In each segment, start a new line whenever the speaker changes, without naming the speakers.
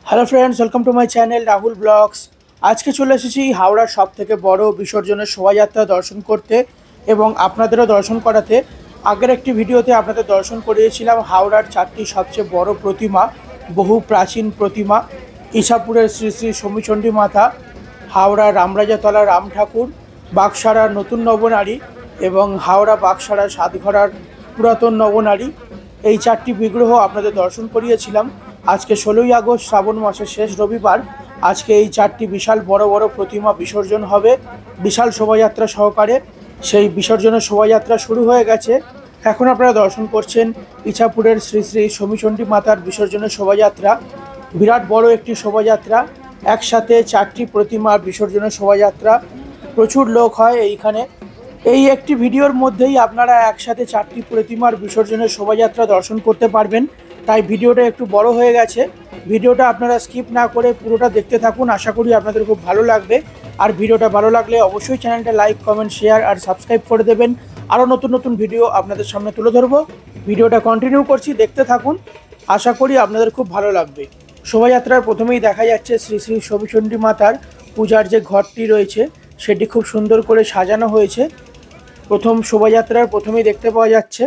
Hello friends, welcome to my channel Rahul blogs. আজকে চলে এসেছি হাওড়ার সবথেকে বড় বিসর্জনের শোভাযাত্রা দর্শন করতে এবং আপনাদেরও দর্শন করাতে। আগের একটি ভিডিওতে আপনাদের দর্শন করিয়েছিলাম হাওড়ার 4টি সবচেয়ে বড় প্রতিমা, বহু প্রাচীন প্রতিমা। ইছাপুরের শ্রী শ্রী সমীচণ্ডী মাতা, হাওড়া রামরাজাতলা রাম ঠাকুর, বাগসারার নতুন নবনারী এবং হাওড়া বাগসারা সাতঘরার পুরাতন নবনারী। এই 4টি বিগ্রহ আপনাদের দর্শন করিয়েছিলাম। আজকে 16ই আগস্ট, শ্রাবণ মাসের শেষ রবিবার। আজকে এই 4টি বিশাল বড় বড় প্রতিমা বিসর্জন হবে বিশাল শোভাযাত্রা সহকারে। সেই বিসর্জনের শোভাযাত্রা শুরু হয়ে গেছে। এখন আপনারা দর্শন করছেন ইছাপুরের শ্রী শ্রী সমীচণ্ডী মাতার বিসর্জনের শোভাযাত্রা। বিরাট বড় একটি শোভাযাত্রা, একসাথে 4টি প্রতিমার বিসর্জনের শোভাযাত্রা। প্রচুর লোক হয় এইখানে। এই একটি ভিডিওর মধ্যেই আপনারা একসাথে 4টি প্রতিমার বিসর্জনের শোভাযাত্রা দর্শন করতে পারবেন। তাই ভিডিওটা একটু বড় হয়ে গেছে। ভিডিওটা আপনারা স্কিপ না করে পুরোটা দেখতে থাকুন, আশা করি আপনাদের খুব ভালো লাগবে। আর ভিডিওটা ভালো লাগলে অবশ্যই চ্যানেলটা লাইক, কমেন্ট, শেয়ার আর সাবস্ক্রাইব করে দেবেন। আরও নতুন নতুন ভিডিও আপনাদের সামনে তুলে ধরবো। ভিডিওটা কন্টিনিউ করছি, দেখতে থাকুন, আশা করি আপনাদের খুব ভালো লাগবে। শোভাযাত্রার প্রথমেই দেখা যাচ্ছে শ্রী শ্রী সমীচণ্ডী মাতার পূজার যে ঘরটি রয়েছে সেটি খুব সুন্দর করে সাজানো হয়েছে। প্রথম শোভাযাত্রার প্রথমেই দেখতে পাওয়া যাচ্ছে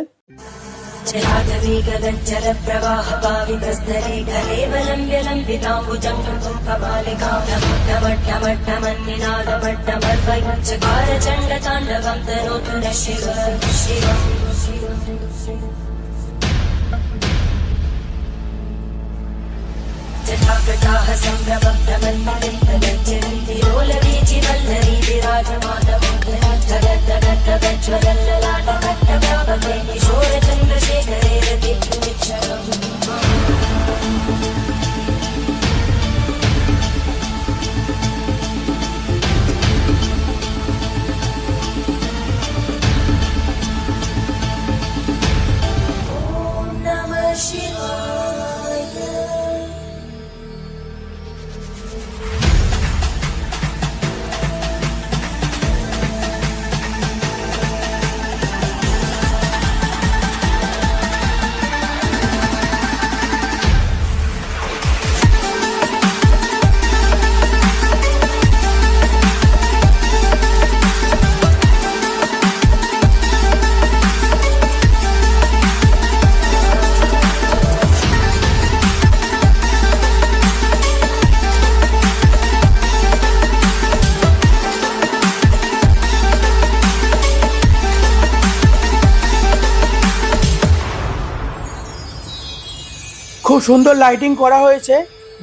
খুব সুন্দর লাইটিং করা হয়েছে।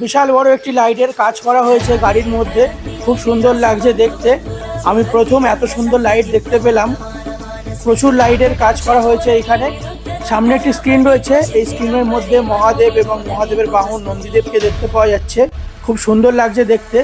বিশাল বড় একটি লাইটের কাজ করা হয়েছে গাড়ির মধ্যে, খুব সুন্দর লাগছে দেখতে। আমি প্রথম এত সুন্দর লাইট দেখতে পেলাম। প্রচুর লাইটের কাজ করা হয়েছে এখানে। সামনে একটি স্ক্রিন রয়েছে, এই স্ক্রিনের মধ্যে মহাদেব এবং মহাদেবের বাহন নন্দীদেবকে দেখতে পাওয়া যাচ্ছে। খুব সুন্দর লাগছে দেখতে।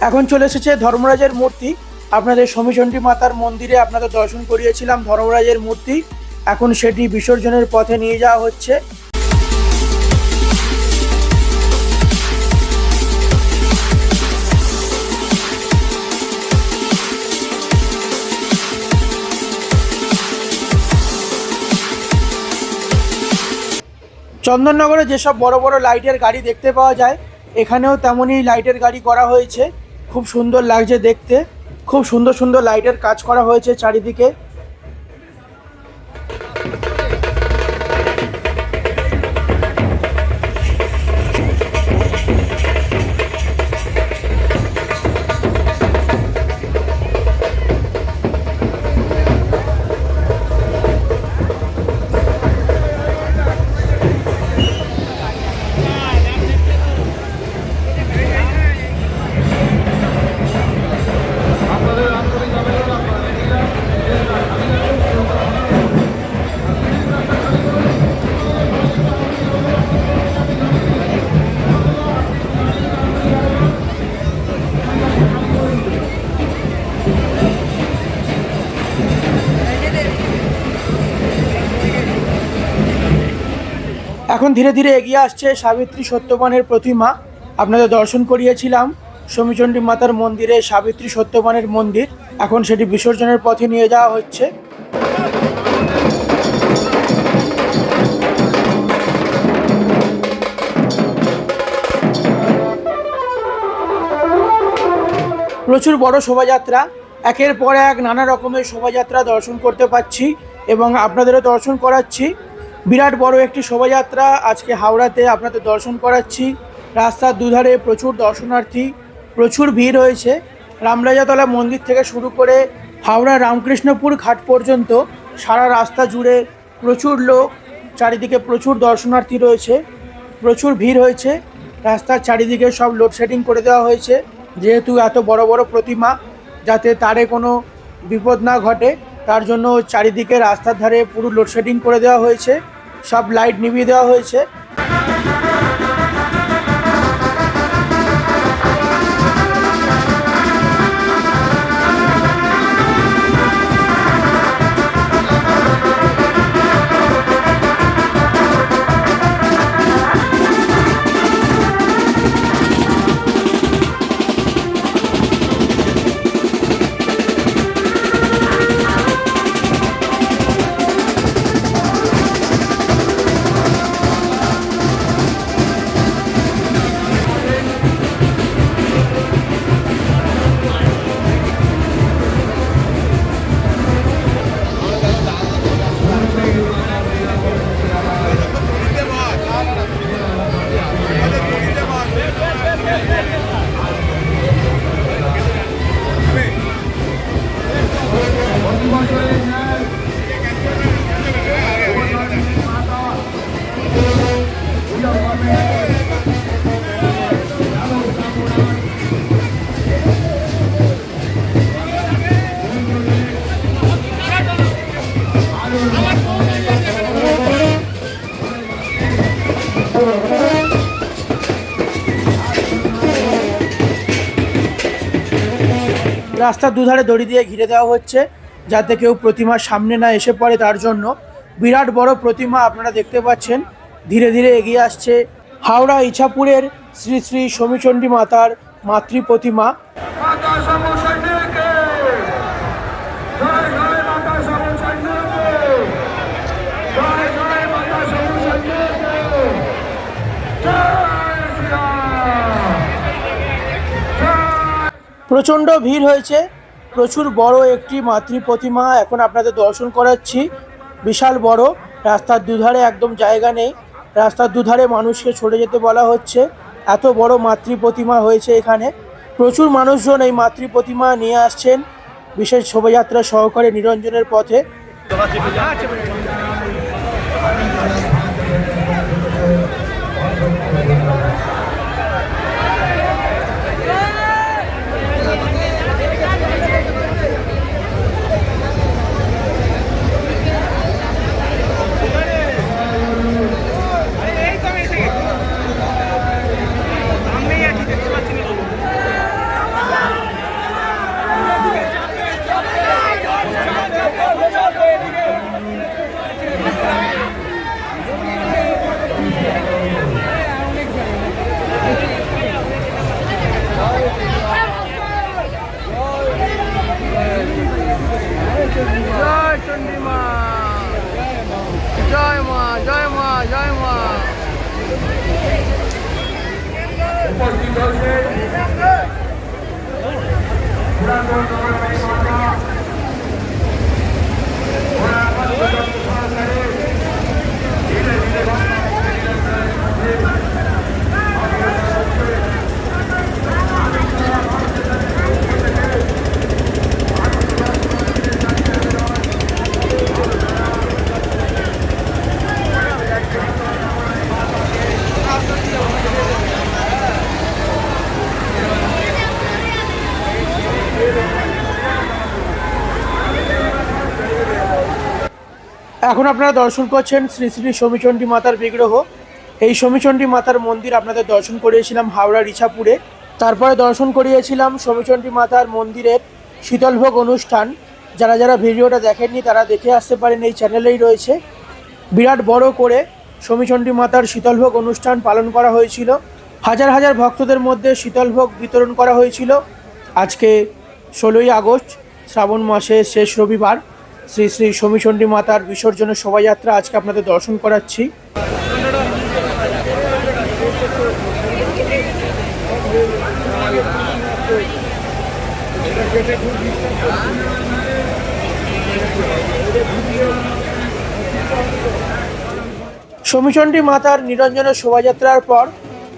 এখন চলে এসেছে ধর্মরাজের মূর্তি। আপনাদের সমীচণ্ডী মাতার মন্দিরে আপনাদের দর্শন করিয়েছিলাম ধর্মরাজের মূর্তি। এখন সেটি বিসর্জনের পথে নিয়ে যাওয়া হচ্ছে। চন্দননগরে যেসব বড় বড় লাইটের গাড়ি দেখতে পাওয়া যায়, এখানেও তেমনই লাইটের গাড়ি করা হয়েছে। খুব সুন্দর লাগছে দেখতে। খুব সুন্দর সুন্দর লাইটের কাজ করা হয়েছে চারিদিকে। এখন ধীরে ধীরে এগিয়ে আসছে সাবিত্রী সত্যবানের প্রতিমা। আপনাদের দর্শন করিয়েছিলাম সমীচণ্ডী মাতার মন্দিরে সাবিত্রী সত্যবানের মন্দির। এখন সেটি বিসর্জনের পথে নিয়ে যাওয়া হচ্ছে। প্রচুর বড় শোভাযাত্রা, একের পর এক নানা রকমের শোভাযাত্রা দর্শন করতে পাচ্ছি এবং আপনাদেরও দর্শন করাচ্ছি। বিরাট বড় একটি শোভাযাত্রা আজকে হাওড়াতে আপনাদের দর্শন করাচ্ছি। রাস্তার দুধারে প্রচুর দর্শনার্থী, প্রচুর ভিড় হয়েছে। রামরাজাতলা মন্দির থেকে শুরু করে হাওড়া রামকৃষ্ণপুর ঘাট পর্যন্ত সারা রাস্তা জুড়ে প্রচুর লোক, চারিদিকে প্রচুর দর্শনার্থী রয়েছে, প্রচুর ভিড় হয়েছে। রাস্তার চারিদিকে সব লোডশেডিং করে দেওয়া হয়েছে, যেহেতু এত বড় বড় প্রতিমা, যাতে তারে কোনো বিপদ না ঘটে তার জন্য চারিদিকে রাস্তার ধারে পুরো লোডশেডিং করে দেওয়া হয়েছে, সব লাইট নিভিয়ে দেওয়া হয়েছে। রাস্তার দুধারে দড়ি দিয়ে ঘিরে দেওয়া হচ্ছে যাতে কেউ প্রতিমার সামনে না এসে পড়ে, তার জন্য। বিরাট বড় প্রতিমা আপনারা দেখতে পাচ্ছেন ধীরে ধীরে এগিয়ে আসছে হাওড়া ইছাপুরের শ্রী শ্রী সমীচণ্ডী মাতার মাতৃ প্রতিমা। প্রচণ্ড ভিড় হয়েছে, প্রচুর বড় একটি মাতৃ প্রতিমা এখন আপনাদের দর্শন করাচ্ছি। বিশাল বড়, রাস্তার দুধারে একদম জায়গা নেই, রাস্তার দুধারে মানুষকে ছড়ে যেতে বলা হচ্ছে। এত বড় মাতৃ প্রতিমা হয়েছে এখানে। প্রচুর মানুষজন এই মাতৃ প্রতিমা নিয়ে আসছেন বিশেষ শোভাযাত্রা সহকারে নিরঞ্জনের পথে। এখন আপনারা দর্শন করছেন শ্রী শ্রী সমীচণ্ডী মাতার বিগ্রহ। এই সমীচণ্ডী মাতার মন্দির আপনাদের দর্শন করিয়েছিলাম হাওড়ার ইছাপুরে। তারপরে দর্শন করিয়েছিলাম সমীচণ্ডী মাতার মন্দিরের শীতলভোগ অনুষ্ঠান। যারা যারা ভিডিওটা দেখেননি তারা দেখে আসতে পারেন, এই চ্যানেলেই রয়েছে। বিরাট বড় করে শমীচণ্ডী মাতার শীতলভোগ অনুষ্ঠান পালন করা হয়েছিল। হাজার হাজার ভক্তদের মধ্যে শীতলভোগ বিতরণ করা হয়েছিল। আজকে 16ই আগস্ট, শ্রাবণ মাসের শেষ রবিবার, শ্রী শ্রী শমীচণ্ডী মাতার বিসর্জনের শোভাযাত্রা আজকে আপনাদের দর্শন করাচ্ছি। শমীচণ্ডী মাতার নিরঞ্জনের শোভাযাত্রার পর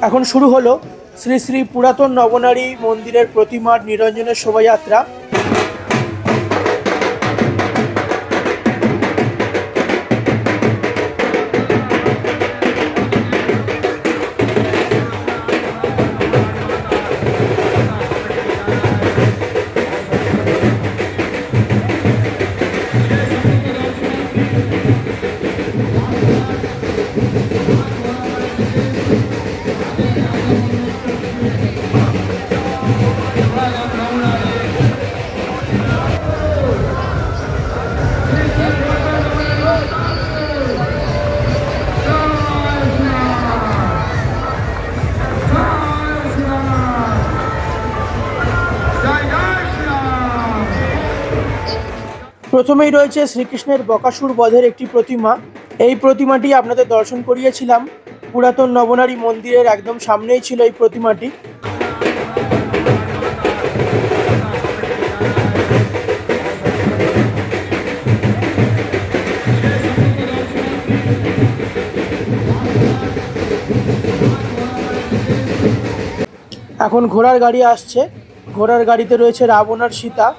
এখন শুরু হলো শ্রী শ্রী পুরাতন নবনারী মন্দিরের প্রতিমার নিরঞ্জনের শোভাযাত্রা। প্রথমেই রয়েছে শ্রীকৃষ্ণের বকাসুর বধের একটি প্রতিমা। এই প্রতিমাটি আপনাদের দর্শন করিয়েছিলাম, পুরাতন নবনারী মন্দিরের একদম সামনেই ছিল এই প্রতিমাটি। এখন ঘোড়ার গাড়ি আসছে, ঘোড়ার গাড়িতে রয়েছে রাবণ আর সীতা।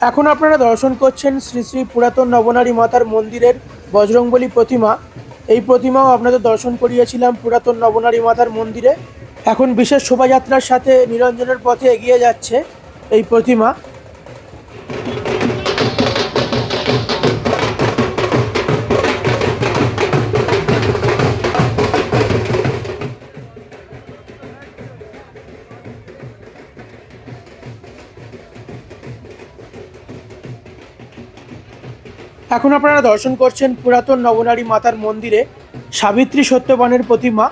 এখন আপনারা দর্শন করছেন শ্রী শ্রী পুরাতন নবনারী মাতার মন্দিরের বজরংবলী প্রতিমা। এই প্রতিমাও আপনাদের দর্শন করিয়েছিলাম পুরাতন নবনারী মাতার মন্দিরে। এখন বিশেষ শোভাযাত্রার সাথে নিরঞ্জনের পথে এগিয়ে যাচ্ছে এই প্রতিমা। এখন আপনারা দর্শন করছেন পুরাতন নবনারী মাতার মন্দিরে সাবিত্রী সত্যবানের প্রতিমা।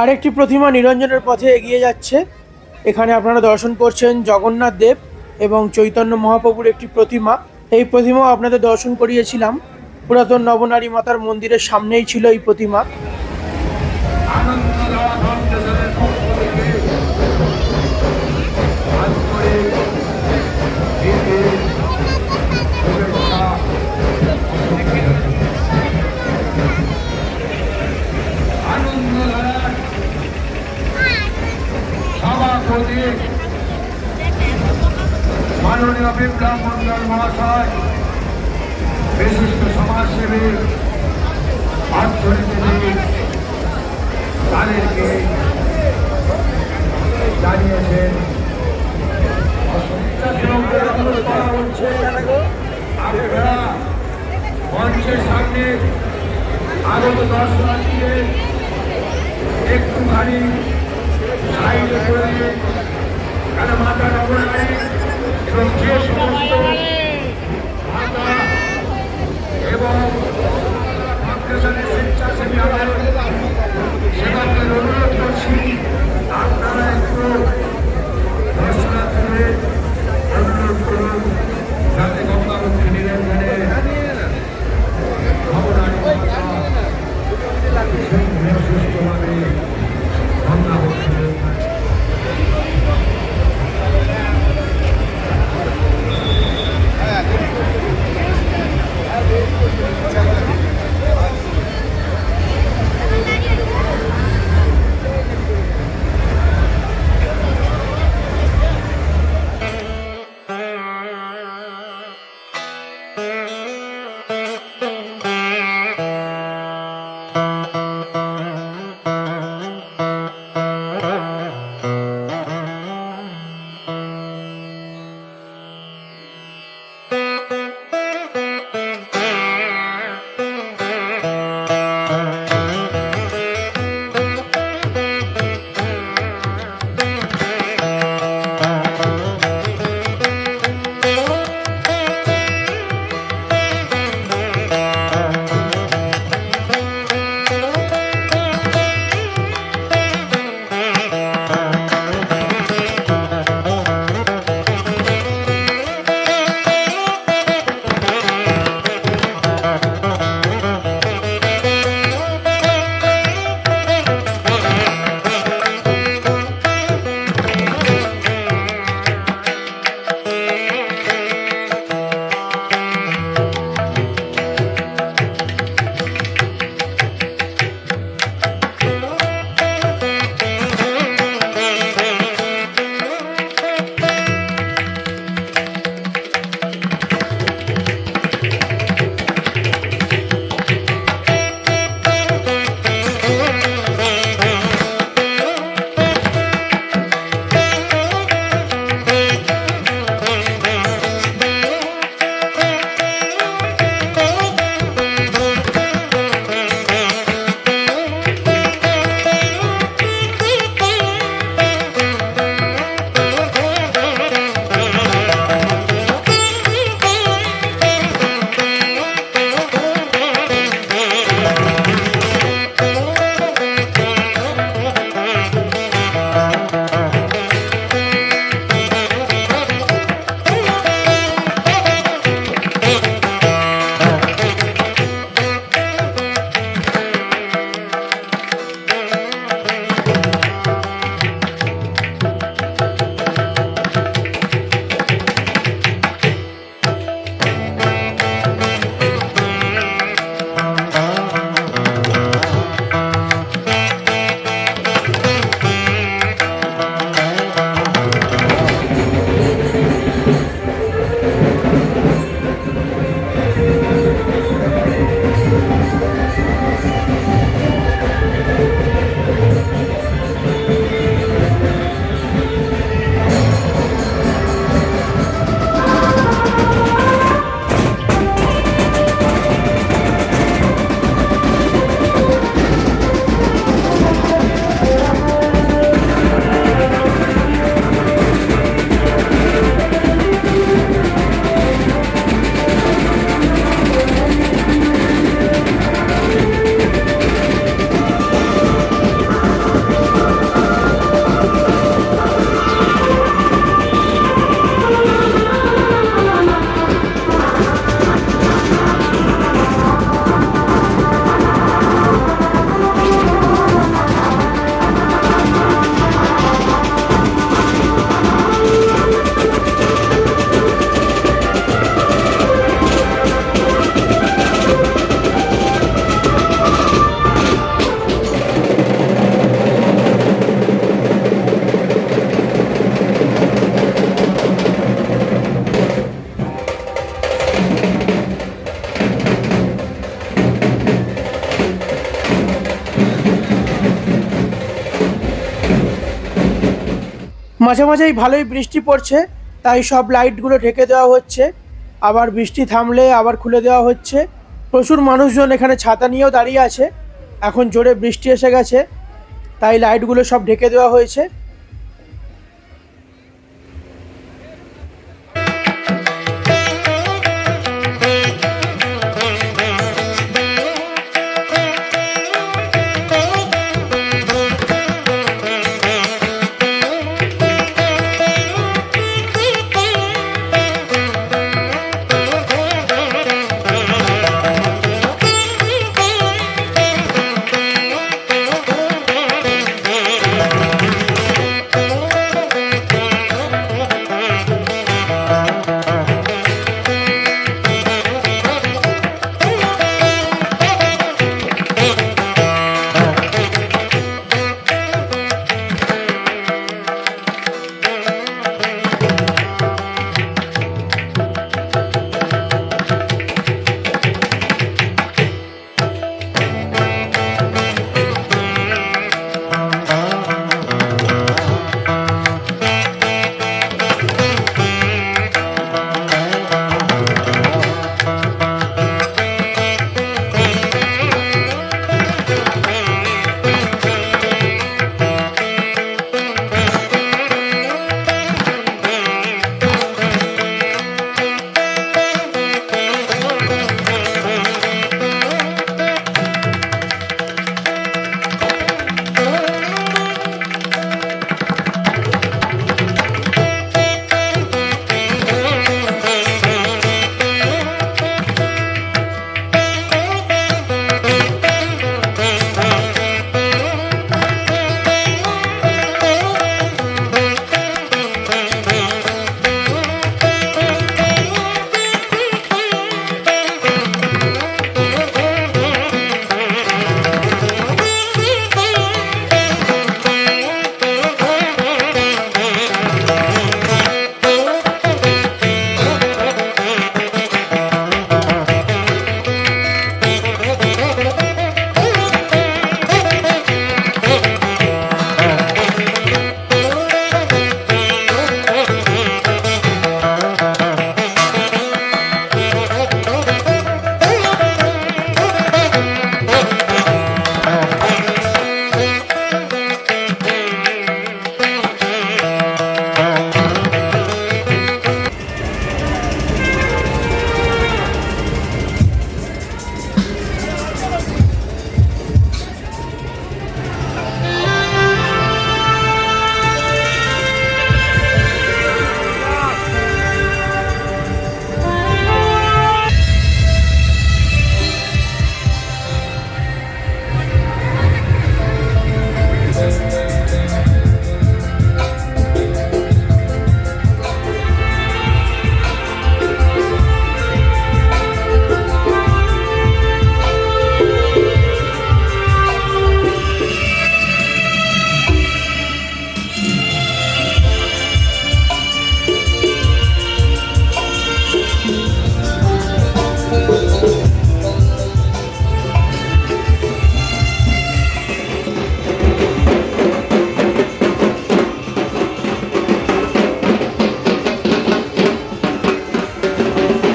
আরেকটি প্রতিমা নিরঞ্জনের পথে এগিয়ে যাচ্ছে। এখানে আপনারা দর্শন করছেন জগন্নাথ দেব এবং চৈতন্য মহাপ্রভুর একটি প্রতিমা। এই প্রতিমাও আপনাদের দর্শন করিয়েছিলাম। পুরাতন নবনারী মাতার মন্দিরের সামনেই ছিল এই প্রতিমা।
মাননীয় বিপ্লব মন্ডল মহাশয়, বিশিষ্ট সমাজসেবী, অর্থনীতিবিদ, তাদেরকে জানিয়েছেন আপনারা মঞ্চের সামনে আগত দর্শনার্থীদের একটুখানি সাইডে করে দিয়ে কারণ মাতা নবনারী এবং যে সমস্ত মাতা এবং ফাউন্ডেশনের স্বেচ্ছাসেবী সেবাকে অনুরোধ করছি আপনারা একটু দর্শনার্থীদের অনুরোধ করুন যাতে গঙ্গাবতী নিরঞ্জনে নবনারী সুস্থভাবে গঙ্গাবতী
মাঝে মাঝেই ভালোই বৃষ্টি পড়ছে, তাই সব লাইটগুলো ঢেকে দেওয়া হচ্ছে, আবার বৃষ্টি থামলে আবার খুলে দেওয়া হচ্ছে। প্রচুর মানুষজন এখানে ছাতা নিয়েও দাঁড়িয়ে আছে। এখন জোরে বৃষ্টি এসে গেছে, তাই লাইটগুলো সব ঢেকে দেওয়া হয়েছে।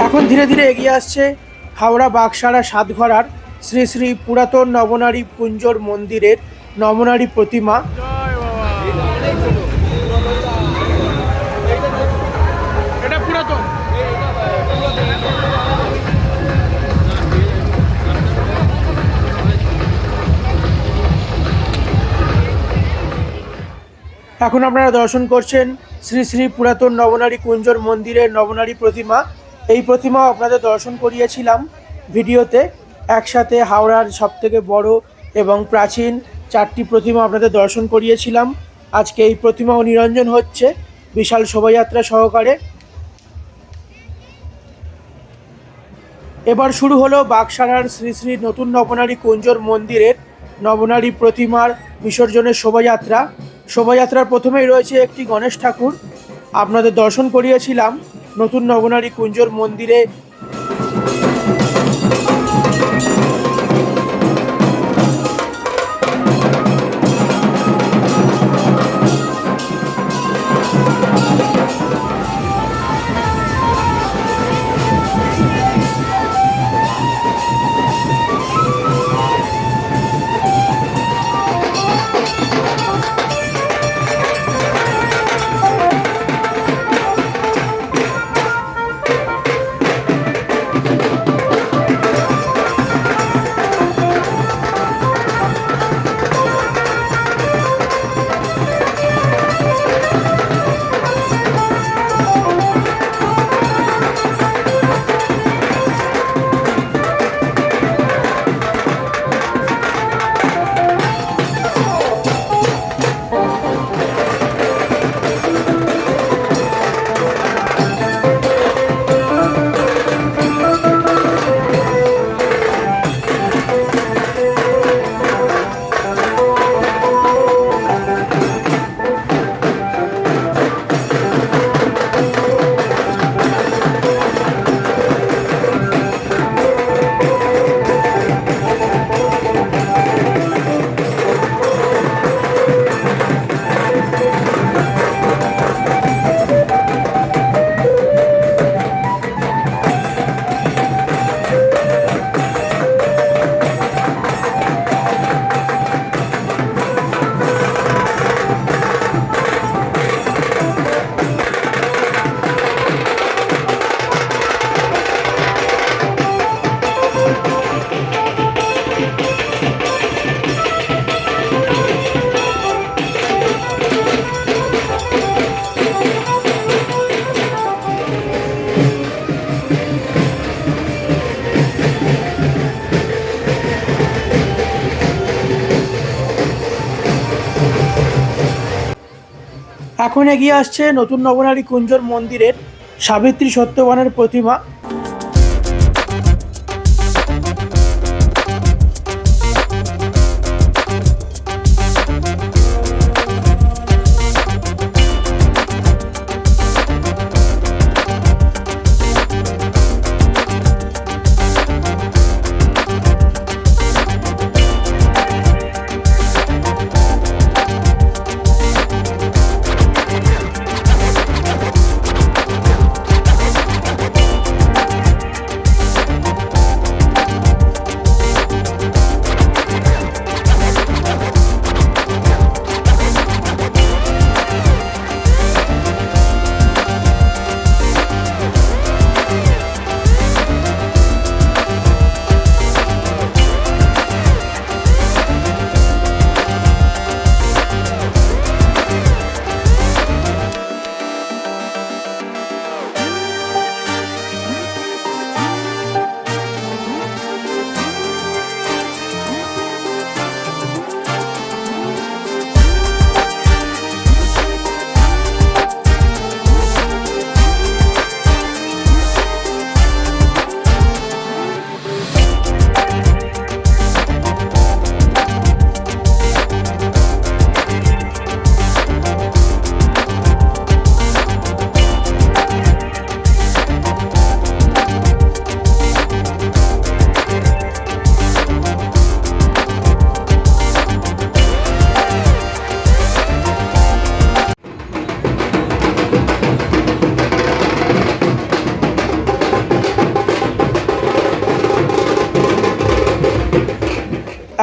এখন ধীরে ধীরে এগিয়ে আসছে হাওড়া বাগসারা সাতঘরার শ্রী শ্রী পুরাতন নবনারী কুঞ্জর মন্দিরের নবনারী প্রতিমা। এটা পুরাতন। এখন আপনারা দর্শন করছেন শ্রী শ্রী পুরাতন নবনারী কুঞ্জর মন্দিরের নবনারী প্রতিমা। এই প্রতিমা আপনাদের দর্শন করিয়েছিলাম ভিডিওতে। একসাথে হাওড়ার সবথেকে বড় এবং প্রাচীন 4টি প্রতিমা আপনাদের দর্শন করিয়েছিলাম। আজকে এই প্রতিমাও নিরঞ্জন হচ্ছে বিশাল শোভাযাত্রা সহকারে। এবার শুরু হলো বাগসারার শ্রী শ্রী নতুন নবনারী কুঞ্জর মন্দিরের নবনারী প্রতিমার বিসর্জনের শোভাযাত্রা। শোভাযাত্রার প্রথমেই রয়েছে একটি গণেশ ঠাকুর। আপনাদের দর্শন করিয়েছিলাম নতুন নবনারী কুঞ্জর মন্দিরে এখন এগিয়ে আসছে নতুন নবনারী কুঞ্জর মন্দিরের সাবিত্রী সত্যবানের প্রতিমা।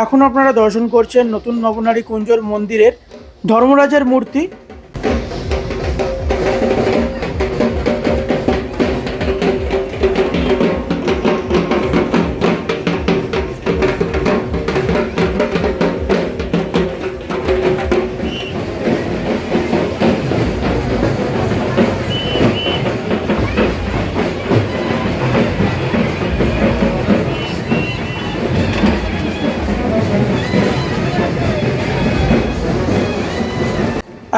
এখন আপনারা দর্শন করছেন নতুন নবনারী কুঞ্জর মন্দিরের ধর্মরাজের মূর্তি।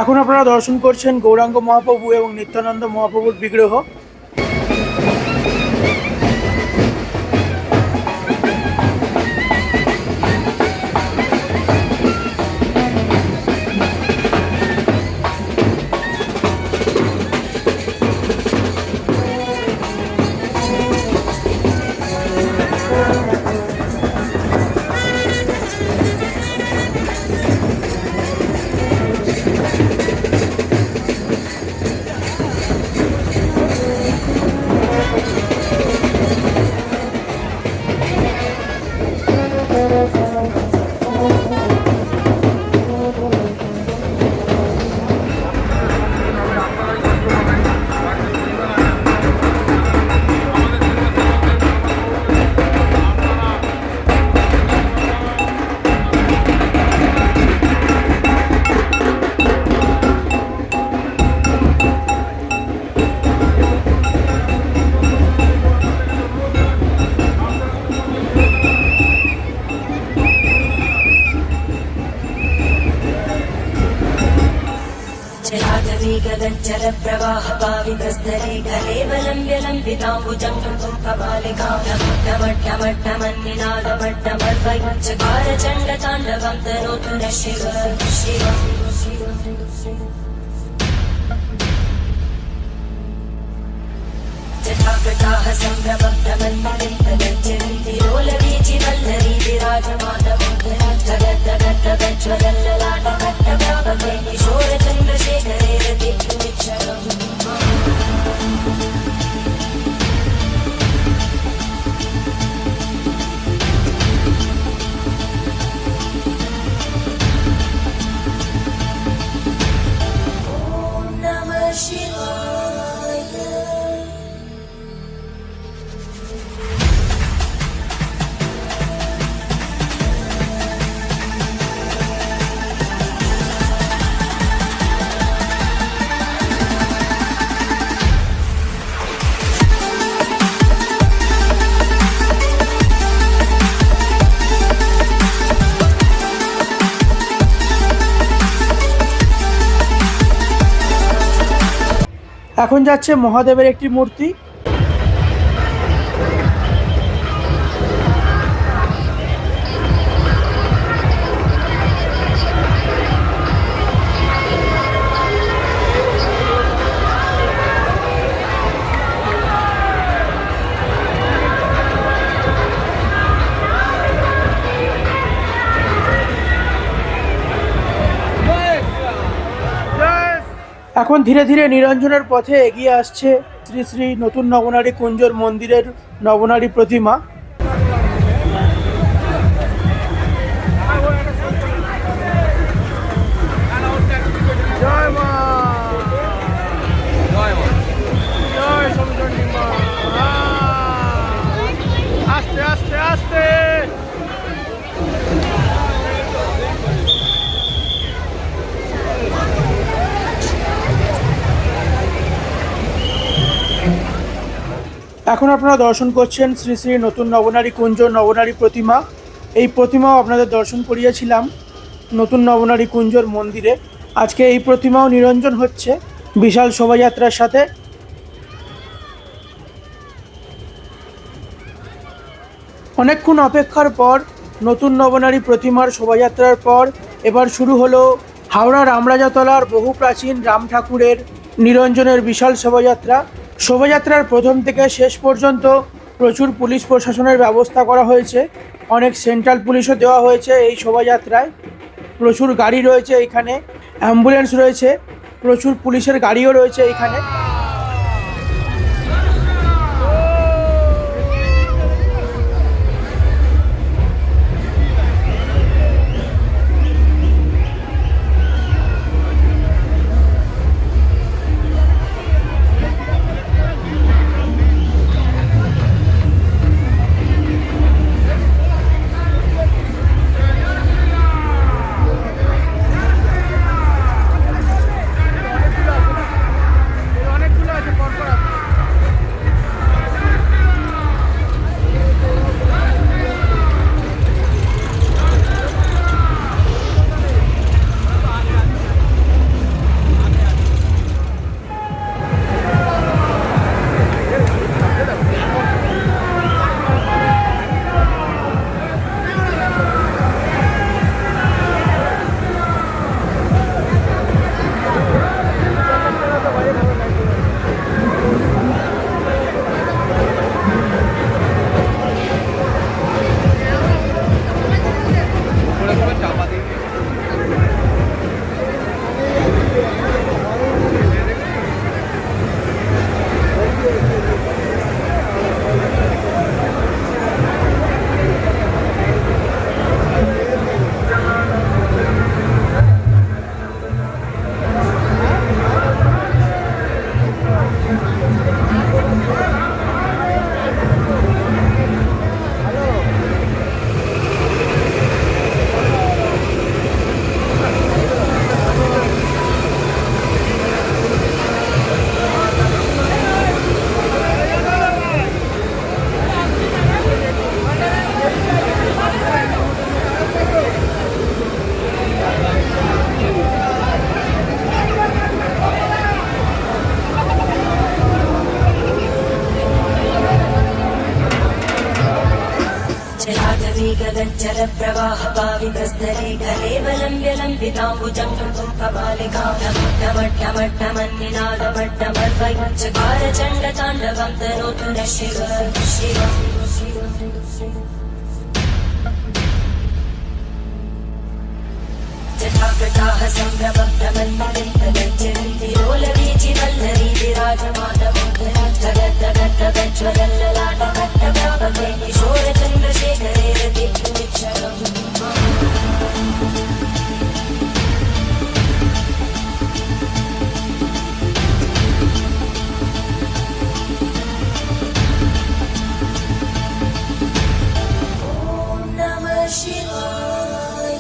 এখন আপনারা দর্শন করছেন গৌরাঙ্গ মহাপ্রভু এবং নিত্যানন্দ মহাপ্রভুর বিগ্রহ।
गगनजलप्रवाहपावितस्थले कलेवलम्ब्य लम्बिताम्बुजङ्गं कपालिकां डमट्टमट्टमट्टमन्निनादमट्टमर्वयुच्चकार चण्डताण्डवं तनोतु नः शिव शिव जटाकटाः सम्भ्रमभ्रमन्मलिन्दगज्जन्ति लोलवीचिवल्लरी विराजमानमोहनज्जगद्जगद्जगल्ललाटकट्टव्यापके किशोरचन्द्रशेखरे रतिमिच्छरम् ॐ नमः शिवाय।
এখন যাচ্ছে মহাদেবের একটি মূর্তি। এখন ধীরে ধীরে নিরঞ্জনের পথে এগিয়ে আসছে শ্রী শ্রী নতুন নবনারী কুঞ্জর মন্দিরের নবনারী প্রতিমা। জয় মা, জয় সমচণ্ডী মা। আস্তে আস্তে আস্তে। এখন আপনারা দর্শন করছেন শ্রী শ্রী নতুন নবনারী কুঞ্জ নবনারী প্রতিমা। এই প্রতিমাও আপনাদের দর্শন করিয়েছিলাম নতুন নবনারী কুঞ্জর মন্দিরে। আজকে এই প্রতিমাও নিরঞ্জন হচ্ছে বিশাল শোভাযাত্রার সাথে। অনেকক্ষণ অপেক্ষার পর নতুন নবনারী প্রতিমার শোভাযাত্রার পর এবার শুরু হলো হাওড়া রামরাজাতলার বহু প্রাচীন রাম ঠাকুরের নিরঞ্জনের বিশাল শোভাযাত্রা। শোভাযাত্রার প্রথম থেকে শেষ পর্যন্ত প্রচুর পুলিশ প্রশাসনের ব্যবস্থা করা হয়েছে, অনেক সেন্ট্রাল পুলিশও দেওয়া হয়েছে এই শোভাযাত্রায়। প্রচুর গাড়ি রয়েছে এখানে, অ্যাম্বুলেন্স রয়েছে, প্রচুর পুলিশের গাড়িও রয়েছে এখানে।
जलागवी गगनचल प्रवाह पावितस्तरे गलेवलम्ब्य लम्बिताम्बुजं टमट्टमट्टमन्निनादमट्टमर्वयञ्चकार चण्डताण्डवं तनोतु नः शिव शिव जटाकटाः सम्भ्रमप्रमन्मलिन्दगज्जन्ति लोलवीचिवल्लरी विराजमानमोहनज्वलल्ललाटकट्टव्यापके किशोरचन्द्रशेखरे रतिर्मिच्छरम् ॐ नमः शिवाय।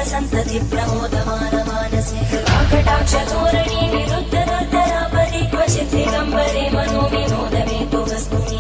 संतति प्रमोदमानमानसे कृपाकटाक्षतोरणी विरुद्धदुर्धरापरि क्वचित् दिगम्बरे मनो विनोदमेतु वस्तुनि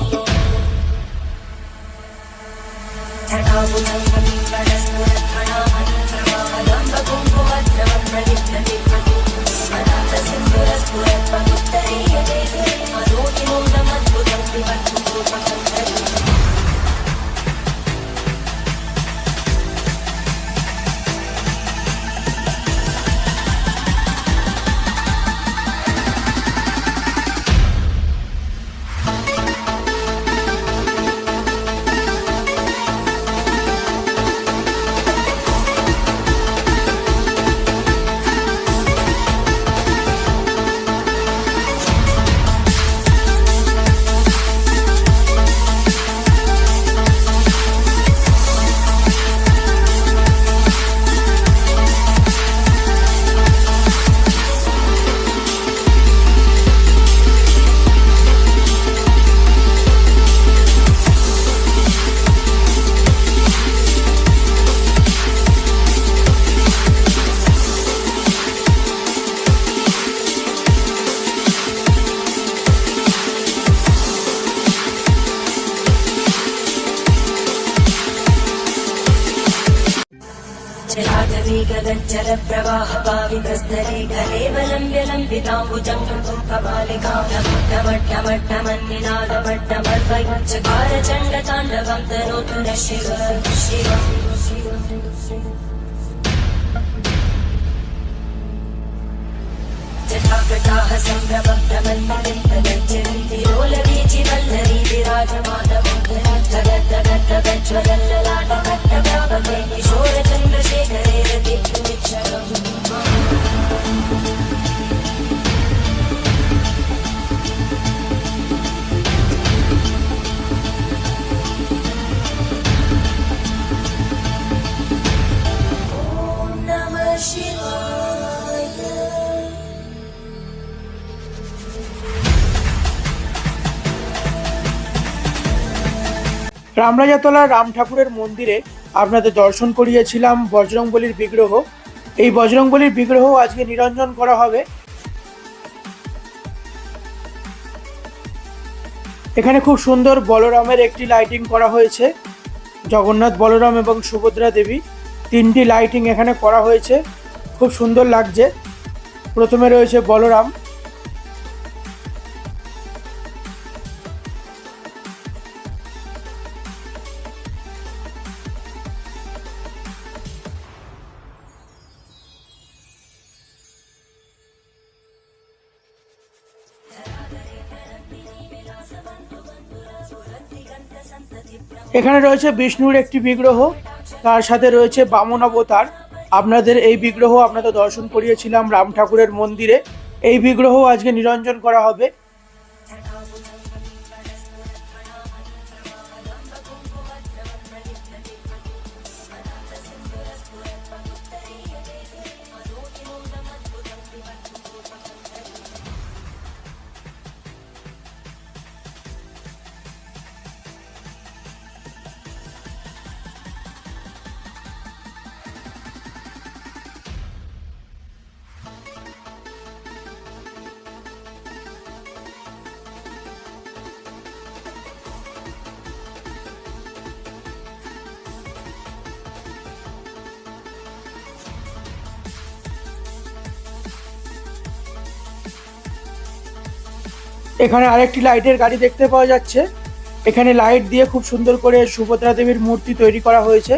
जलागवी गगनचल प्रवाह पावितस्तरे गलेवलम्ब्य लम्बिताम्बुजं टमट्टमट्टमन्निनादमट्टमर्वयञ्चकार चण्डताण्डवं तनोतु नः शिव शिव जटाकटाः सम्भ्रमप्रमन्मलिन्दगज्जन्ति लोलवीचिवल्लरी विराजमानमोहनज्वलल्ललाटकट्टव्यापके किशोरचन्द्रशेखरे रतिर्मिच्छरम् ॐ नमः शिवाय।
রামরাজাতলার রাম ঠাকুরের মন্দিরে আপনাদের দর্শন করিয়েছিলাম বজরংবলীর বিগ্রহ। এই বজরংবলীর বিগ্রহ আজকে নিরঞ্জন করা হবে। এখানে খুব সুন্দর বলরামের একটি লাইটিং করা হয়েছে, জগন্নাথ বলরাম এবং সুভদ্রা দেবী তিনটি লাইটিং এখানে করা হয়েছে, খুব সুন্দর লাগছে। প্রথমে রয়েছে বলরাম, এখানে রয়েছে বিষ্ণুর একটি বিগ্রহ, তার সাথে রয়েছে বামন অবতার। আপনাদের এই বিগ্রহ আপনাদের দর্শন করিয়েছিলাম রাম ঠাকুরের মন্দিরে। এই বিগ্রহ আজকে নিরঞ্জন করা হবে। এখানে আরেকটি লাইটের গাড়ি দেখতে পাওয়া যাচ্ছে। এখানে লাইট দিয়ে খুব সুন্দর করে সুভদ্রা দেবীর মূর্তি তৈরি করা হয়েছে।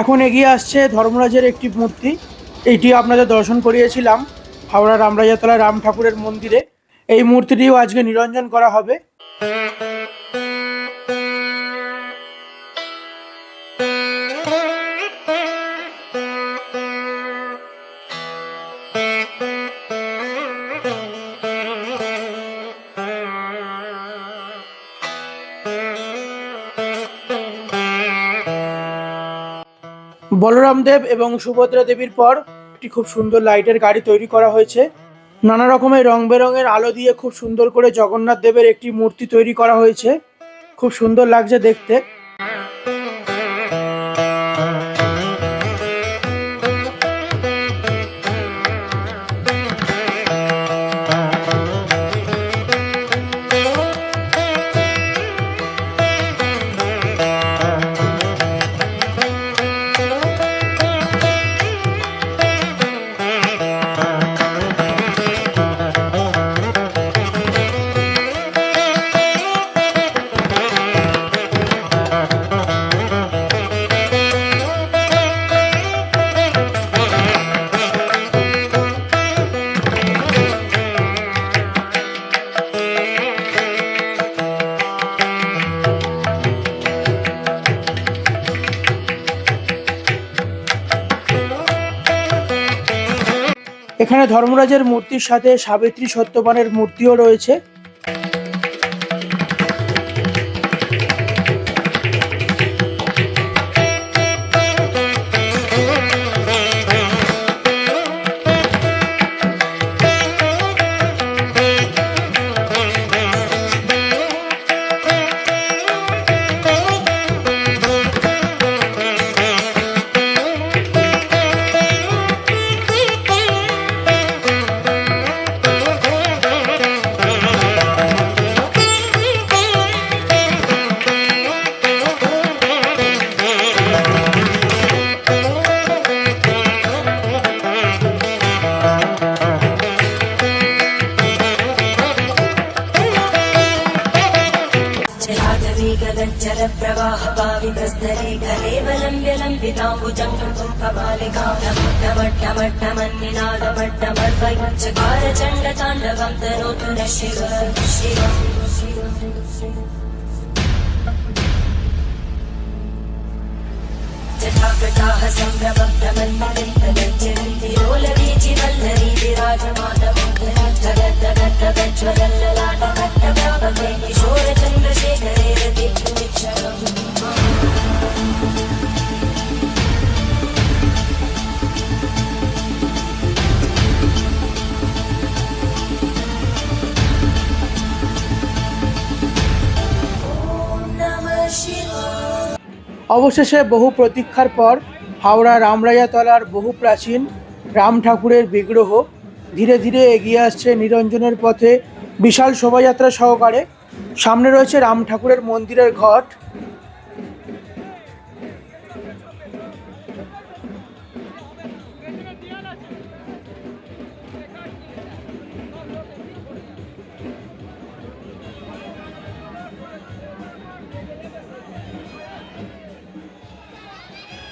এখন এগিয়ে আসছে ধর্মরাজের একটি মূর্তি। এইটি আপনাদের দর্শন করিয়েছিলাম হাওড়া রামরাজাতলা রাম ঠাকুরের মন্দিরে। এই মূর্তিটিও আজকে নিরঞ্জন করা হবে। বলরাম দেব এবং সুভদ্রা দেবীর পর একটি খুব সুন্দর লাইটের গাড়ি তৈরি করা হয়েছে। নানা রকমের রং বেরঙের আলো দিয়ে খুব সুন্দর করে জগন্নাথ দেবের একটি মূর্তি তৈরি করা হয়েছে। খুব সুন্দর লাগছে দেখতে। এখানে ধর্মরাজের মূর্তির সাথে সাবিত্রী সত্যবানের মূর্তিও রয়েছে।
प्रवाह पावितस्तरे कलेवलम्ब्य लम्बिताम्बुजङ्गं कपालिकां नमट्टमट्टमन्निनादमट्टमर्वयुच्चकार चण्डताण्डवं तनोतु नः शिव शिव। जटाकटाः सम्भ्रमभ्रमन्मलिन्तगच्छन्ति लोलवीचि वल्लरी विराजमानमङ्गलज्ज्वलल्ललाटकट्टव्यापके किशोरचन्द्रशेखरे रतिमिच्छरम्।
অবশেষে বহু প্রতীক্ষার পর হাওড়া রামরাজাতলার বহু প্রাচীন রাম ঠাকুরের বিগ্রহ ধীরে ধীরে এগিয়ে আসছে নিরঞ্জনের পথে বিশাল শোভাযাত্রা সহকারে। সামনে রয়েছে রাম ঠাকুরের মন্দিরের ঘট।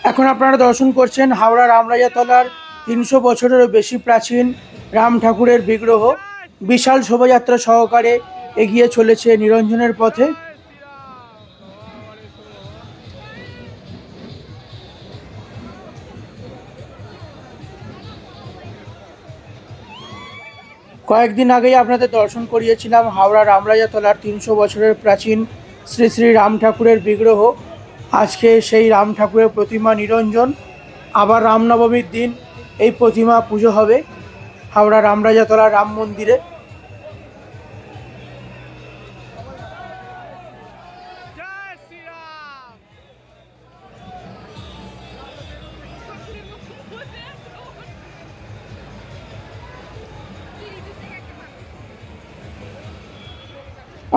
এখন আপনারা দর্শন করছেন হাওড়া রামরাজাতলার 300 বছরেরও বেশি প্রাচীন রাম ঠাকুরের বিগ্রহ বিশাল শোভাযাত্রা সহকারে এগিয়ে চলেছে নিরঞ্জনের পথে। কয়েকদিন আগেই আপনাদের দর্শন করিয়েছিলাম হাওড়া রামরাজাতলার 300 বছরের প্রাচীন শ্রী শ্রী রাম ঠাকুরের বিগ্রহ। আজকে সেই রাম ঠাকুরের প্রতিমা নিরঞ্জন, আবার রামনবমীর দিন এই প্রতিমা পুজো হবে হাওড়া রামরাজাতলা রাম মন্দিরে।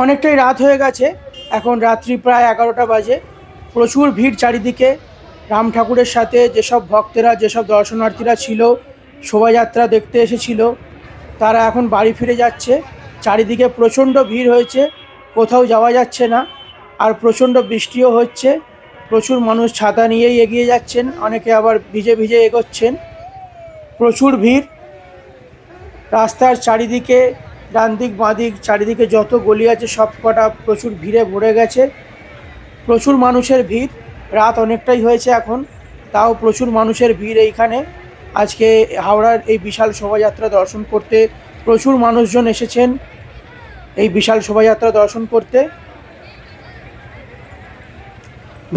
অনেকটাই রাত হয়ে গেছে, এখন রাত্রি প্রায় 11টা বাজে। প্রচুর ভিড় চারিদিকে। রাম ঠাকুরের সাথে যেসব ভক্তেরা, যেসব দর্শনার্থীরা ছিল, শোভাযাত্রা দেখতে এসেছিল, তারা এখন বাড়ি ফিরে যাচ্ছে। চারিদিকে প্রচণ্ড ভিড় হয়েছে, কোথাও যাওয়া যাচ্ছে না, আর প্রচণ্ড বৃষ্টিও হচ্ছে। প্রচুর মানুষ ছাতা নিয়েই এগিয়ে যাচ্ছেন, অনেকে আবার ভিজে ভিজে এগোচ্ছেন। প্রচুর ভিড় রাস্তার চারিদিকে, ডান দিক বাঁ দিক চারিদিকে যত গলি আছে সব কটা প্রচুর ভিড়ে ভরে গেছে। প্রচুর মানুষের ভিড়, রাত অনেকটাই হয়েছে এখন, তাও প্রচুর মানুষের ভিড় এইখানে। আজকে হাওড়ার এই বিশাল শোভাযাত্রা দর্শন করতে প্রচুর মানুষজন এসেছেন এই বিশাল শোভাযাত্রা দর্শন করতে।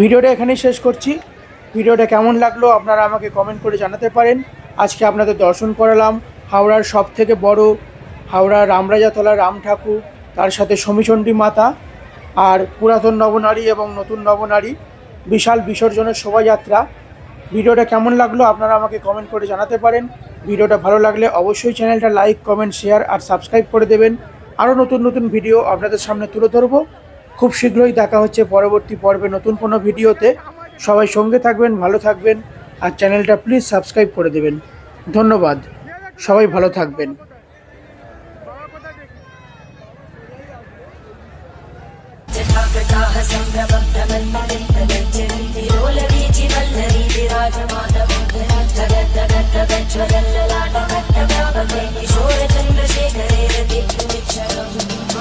ভিডিওটা এখানেই শেষ করছি। ভিডিওটা কেমন লাগলো আপনারা আমাকে কমেন্ট করে জানাতে পারেন। আজকে আপনাদের দর্শন করালাম হাওড়ার সবথেকে বড় হাওড়া রামরাজাতলা রাম ঠাকুর, তার সাথে শমীচণ্ডী মাতা আর পুরাতন নবনারী এবং নতুন নবনারী বিশাল বিসর্জনের শোভাযাত্রা। ভিডিওটা কেমন লাগলো আপনারা আমাকে কমেন্ট করে জানাতে পারেন। ভিডিওটা ভালো লাগলে অবশ্যই চ্যানেলটা লাইক, কমেন্ট, শেয়ার আর সাবস্ক্রাইব করে দেবেন। আরও নতুন নতুন ভিডিও আপনাদের সামনে তুলে ধরবো। খুব শীঘ্রই দেখা হচ্ছে পরবর্তী পর্বে নতুন কোনো ভিডিওতে। সবাই সঙ্গে থাকবেন, ভালো থাকবেন, আর চ্যানেলটা প্লিজ সাবস্ক্রাইব করে দেবেন। ধন্যবাদ, সবাই ভালো থাকবেন।
जटाकटाः सम्भ्रमभ्रमन्मलिन्दगच्छन्ति लोलवीचिवल्लरी विराजमानमङ्गलम् जगद्दगद्दगज्ज्वलल्ललाटभट्टव्यापके किशोरचन्द्रशेखरे रतिक्षरम्।